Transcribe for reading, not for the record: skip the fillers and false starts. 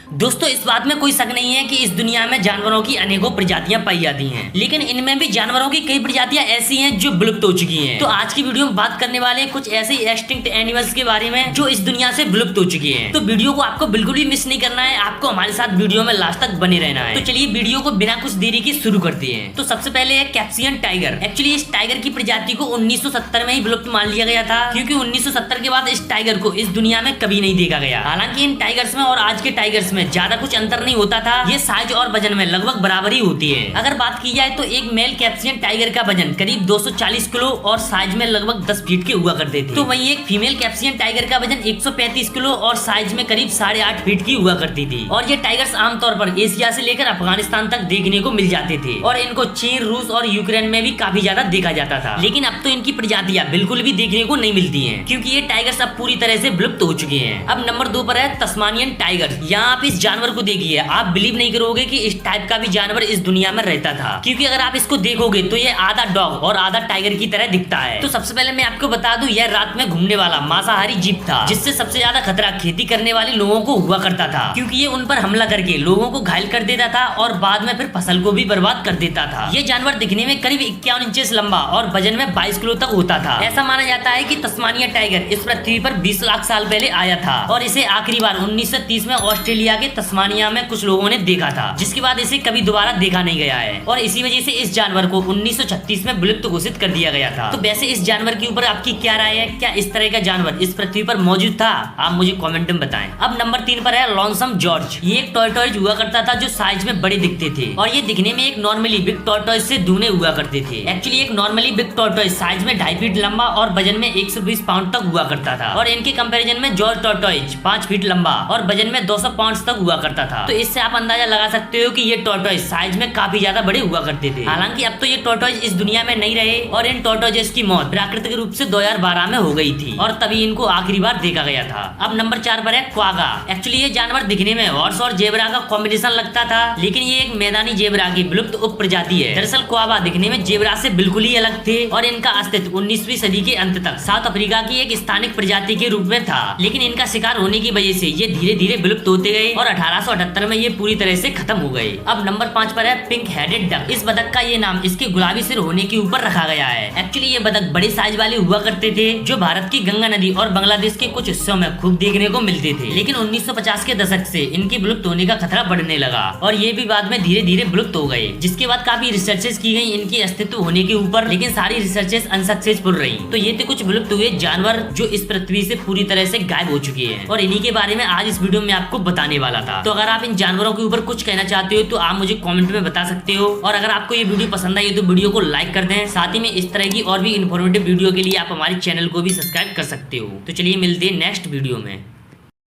दोस्तों इस बात में कोई शक नहीं है कि इस दुनिया में जानवरों की अनेकों प्रजातियां पाई जाती हैं, लेकिन इनमें भी जानवरों की कई प्रजातियां ऐसी हैं जो विलुप्त हो चुकी हैं। तो आज की वीडियो में बात करने वाले हैं कुछ ऐसे एक्सटिंक्ट एनिमल्स के बारे में जो इस दुनिया से विलुप्त हो चुकी हैं। तो वीडियो को आपको बिल्कुल भी मिस नहीं करना है, आपको हमारे साथ वीडियो में लास्ट तक बने रहना है। तो चलिए वीडियो को बिना कुछ देरी के शुरू करते हैं। तो सबसे पहले है कैप्सियन टाइगर। एक्चुअली इस टाइगर की प्रजाति को 1970 में ही विलुप्त मान लिया गया था, क्योंकि 1970 के बाद इस टाइगर को इस दुनिया में कभी नहीं देखा गया। हालांकि इन टाइगर्स में और आज के टाइगर्स में ज्यादा कुछ अंतर नहीं होता था, ये साइज और वजन में लगभग बराबर ही होती है। अगर बात की जाए तो एक मेल कैप्सियन टाइगर का वजन करीब 240 किलो और साइज में लगभग 10 फीट के हुआ करते थे। तो वहीं एक फीमेल कैप्सियन टाइगर का वजन 135 किलो और साइज में करीब 8.5 फीट की हुआ करती थी। और ये टाइगर्स आमतौर पर एशिया से लेकर अफगानिस्तान तक देखने को मिल जाते थे और इनको चीन, रूस और यूक्रेन में भी काफी ज्यादा देखा जाता था। लेकिन अब तो इनकी प्रजातियां बिल्कुल भी देखने को नहीं मिलती है, क्योंकि ये टाइगर्स अब पूरी तरह से विलुप्त हो चुके हैं। अब नंबर 2 पर है तस्मानियन टाइगर। यहाँ आप इस जानवर को देखिए, आप बिलीव नहीं करोगे कि इस टाइप का भी जानवर इस दुनिया में रहता था, क्योंकि अगर आप इसको देखोगे तो ये आधा डॉग और आधा टाइगर की तरह दिखता है। तो सबसे पहले मैं आपको बता दूं, यह रात में घूमने वाला मांसाहारी जीव था, जिससे सबसे ज्यादा खतरा खेती करने वाले लोगों को हुआ करता था, क्योंकि ये उन पर हमला करके लोगों को घायल कर देता था और बाद में फिर फसल को भी बर्बाद कर देता था। ये जानवर दिखने में करीब 51 इंचेस लंबा और वजन में 22 किलो तक होता था। ऐसा माना जाता है कि तस्मानिया टाइगर इस पृथ्वी पर 20 लाख साल पहले आया था और इसे आखिरी बार 1930 में ऑस्ट्रेलिया के तस्मानिया में कुछ लोगों ने देखा था, जिसके बाद इसे कभी दोबारा देखा नहीं गया है और इसी वजह से इस जानवर को 1936 में विलुप्त घोषित कर दिया गया था। तो वैसे इस जानवर के ऊपर आपकी क्या राय है? क्या इस तरह का जानवर इस पृथ्वी पर मौजूद था? आप मुझे कमेंट में बताएं। अब नंबर 3 पर है लॉन्सम जॉर्ज। ये एक टॉर्टोइज हुआ करता था जो साइज में बड़े दिखते थे और ये दिखने में एक नॉर्मली बिग टॉर्टोइज से दूने हुआ करते थे। एक्चुअली एक नॉर्मली बिग टॉर्टोइज साइज में 2.5 फीट लंबा और वजन में 120 पाउंड तक हुआ करता था और इनके कंपैरिजन में जॉर्ज टॉर्टोइज 5 फीट लंबा और वजन में 200 पाउंड तक हुआ करता था। तो इससे आप अंदाजा लगा सकते हो कि ये टॉर्टोइज साइज में काफी ज्यादा बड़े हुआ करते थे। हालांकि अब तो ये टॉर्टोइज इस दुनिया में नहीं रहे और इन टॉर्टोइजेस की मौत प्राकृतिक रूप से 2012 में हो गई थी और तभी इनको आखिरी बार देखा गया था। अब नंबर 4 पर है क्वागा। एक्चुअली ये जानवर दिखने में हॉर्स और जेबरा का कॉम्बिनेशन लगता था, लेकिन ये एक मैदानी जेबरा की विलुप्त उप प्रजाति है। दरअसल क्वागा दिखने में जेबरा से बिल्कुल ही अलग थे और इनका अस्तित्व 19वीं सदी के अंत तक साउथ अफ्रीका की एक स्थानिक प्रजाति के रूप में था, लेकिन इनका शिकार होने की वजह से ये धीरे धीरे विलुप्त होते गए और 1878 में ये पूरी तरह से खत्म हो गए। अब नंबर 5 पर है पिंक हेडेड डक। इस बतख का ये नाम इसके गुलाबी सिर होने के ऊपर रखा गया है। एक्चुअली ये बतख बड़े साइज वाले हुआ करते थे जो भारत की गंगा नदी और बांग्लादेश के कुछ हिस्सों में खूब देखने को मिलते थे, लेकिन 1950 के दशक से इनके विलुप्त होने का खतरा बढ़ने लगा और ये भी बाद में धीरे धीरे विलुप्त हो गए, जिसके बाद काफी रिसर्चेस की गई इनके अस्तित्व होने के ऊपर, लेकिन सारी रिसर्चेस अनसक्सेसफुल रही। तो ये थे कुछ विलुप्त हुए जानवर जो इस पृथ्वी से पूरी तरह से गायब हो चुके हैं और इन्हीं के बारे में आज इस वीडियो में आपको बताने वाला था। तो अगर आप इन जानवरों के ऊपर कुछ कहना चाहते हो तो आप मुझे कमेंट में बता सकते हो और अगर आपको ये वीडियो पसंद आई तो वीडियो को लाइक कर दें। साथ ही में इस तरह की और भी इन्फॉर्मेटिव वीडियो के लिए आप हमारे चैनल को भी सब्सक्राइब कर सकते हो। तो चलिए मिलते हैं नेक्स्ट वीडियो में।